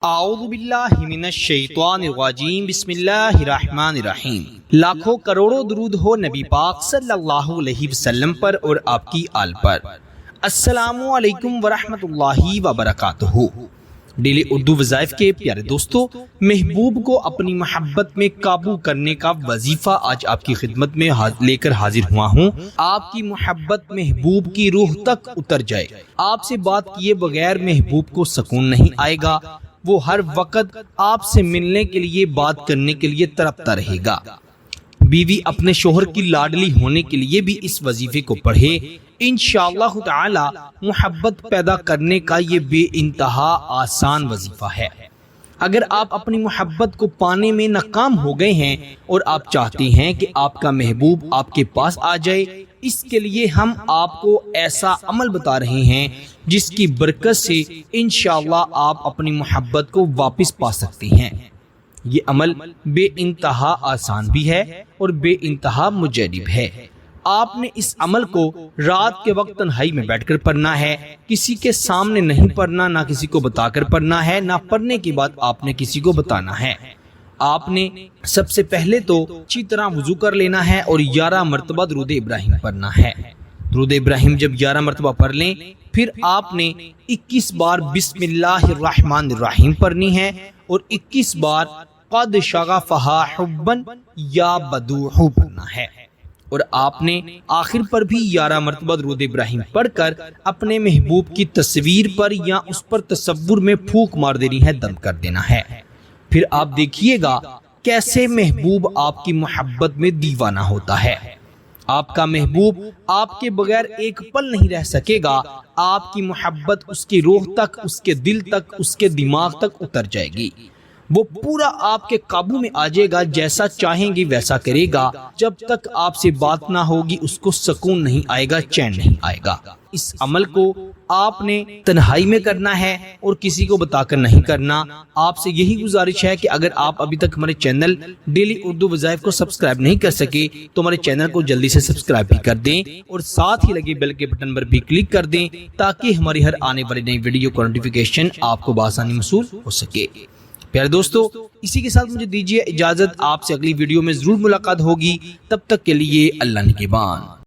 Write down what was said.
اعوذ باللہ من الشیطان الرجیم بسم اللہ الرحمن الرحیم۔ لاکھوں کروڑوں درود ہو نبی پاک صلی اللہ علیہ وسلم پر اور آپ کی آل پر۔ السلام علیکم ورحمۃ اللہ وبرکاتہ۔ ڈیلی اردو وظائف کے پیارے دوستو، محبوب کو اپنی محبت میں قابو کرنے کا وظیفہ آج آپ کی خدمت میں لے کر حاضر ہوا ہوں۔ آپ کی محبت محبوب کی روح تک اتر جائے، آپ سے بات کیے بغیر محبوب کو سکون نہیں آئے گا، وہ ہر وقت آپ سے ملنے کے لیے بات کرنے کے لیے تڑپتا رہے گا۔ بیوی اپنے شوہر کی لاڈلی ہونے کے لیے بھی اس وظیفے کو پڑھے، انشاءاللہ تعالی محبت پیدا کرنے کا یہ بے انتہا آسان وظیفہ ہے۔ اگر آپ اپنی محبت کو پانے میں ناکام ہو گئے ہیں اور آپ چاہتے ہیں کہ آپ کا محبوب آپ کے پاس آ جائے، اس کے لیے ہم آپ کو ایسا عمل بتا رہے ہیں جس کی برکت سے انشاءاللہ آپ اپنی محبت کو واپس پا سکتے ہیں۔ یہ عمل بے انتہا آسان بھی ہے اور بے انتہا مجرب ہے۔ آپ نے اس عمل کو رات کے وقت تنہائی میں بیٹھ کر پڑھنا ہے، کسی کے سامنے نہیں پڑھنا، نہ کسی کو بتا کر پڑھنا ہے، نہ پڑھنے کے بعد آپ نے کسی کو بتانا ہے۔ آپ نے سب سے پہلے تو اچھی طرح وضو کر لینا ہے اور 11 مرتبہ درود ابراہیم پڑھنا ہے۔ درود ابراہیم جب 11 مرتبہ پڑھ لیں، پھر آپ نے 21 بار بسم اللہ الرحمن الرحیم پڑھنی ہے اور 21 بار قد شغفہا حبا یا بدوح پڑھنا ہے، اور آپ نے آخر پر بھی 11 مرتبہ درود ابراہیم پڑھ کر اپنے محبوب کی تصویر پر یا اس پر تصور میں پھونک مار دینی ہے، دم کر دینا ہے۔ پھر آپ دیکھیے گا کیسے محبوب آپ کی محبت میں دیوانہ ہوتا ہے۔ آپ کا محبوب آپ کے بغیر ایک پل نہیں رہ سکے گا۔ آپ کی محبت اس کی روح تک، اس کے دل تک، اس کے دماغ تک اتر جائے گی۔ وہ پورا آپ کے قابو میں آ جائے گا، جیسا چاہیں گے ویسا کرے گا۔ جب تک آپ سے بات نہ ہوگی اس کو سکون نہیں آئے گا، چین نہیں آئے گا۔ اس عمل کو آپ نے تنہائی میں کرنا ہے اور کسی کو بتا کر نہیں کرنا۔ آپ سے یہی گزارش ہے کہ اگر آپ ابھی تک ہمارے چینل ڈیلی اردو وظائف کو سبسکرائب نہیں کر سکے تو ہمارے چینل کو جلدی سے سبسکرائب بھی کر دیں اور ساتھ ہی لگے بیل کے بٹن پر بھی کلک کر دیں تاکہ ہماری ہر آنے والی نئی ویڈیو کا نوٹیفیکیشن آپ کو بآسانی موصول ہو سکے۔ پیارے دوستو، اسی کے ساتھ مجھے دیجیے اجازت، آپ سے اگلی ویڈیو میں ضرور ملاقات ہوگی، تب تک کے لیے اللہ نگہبان۔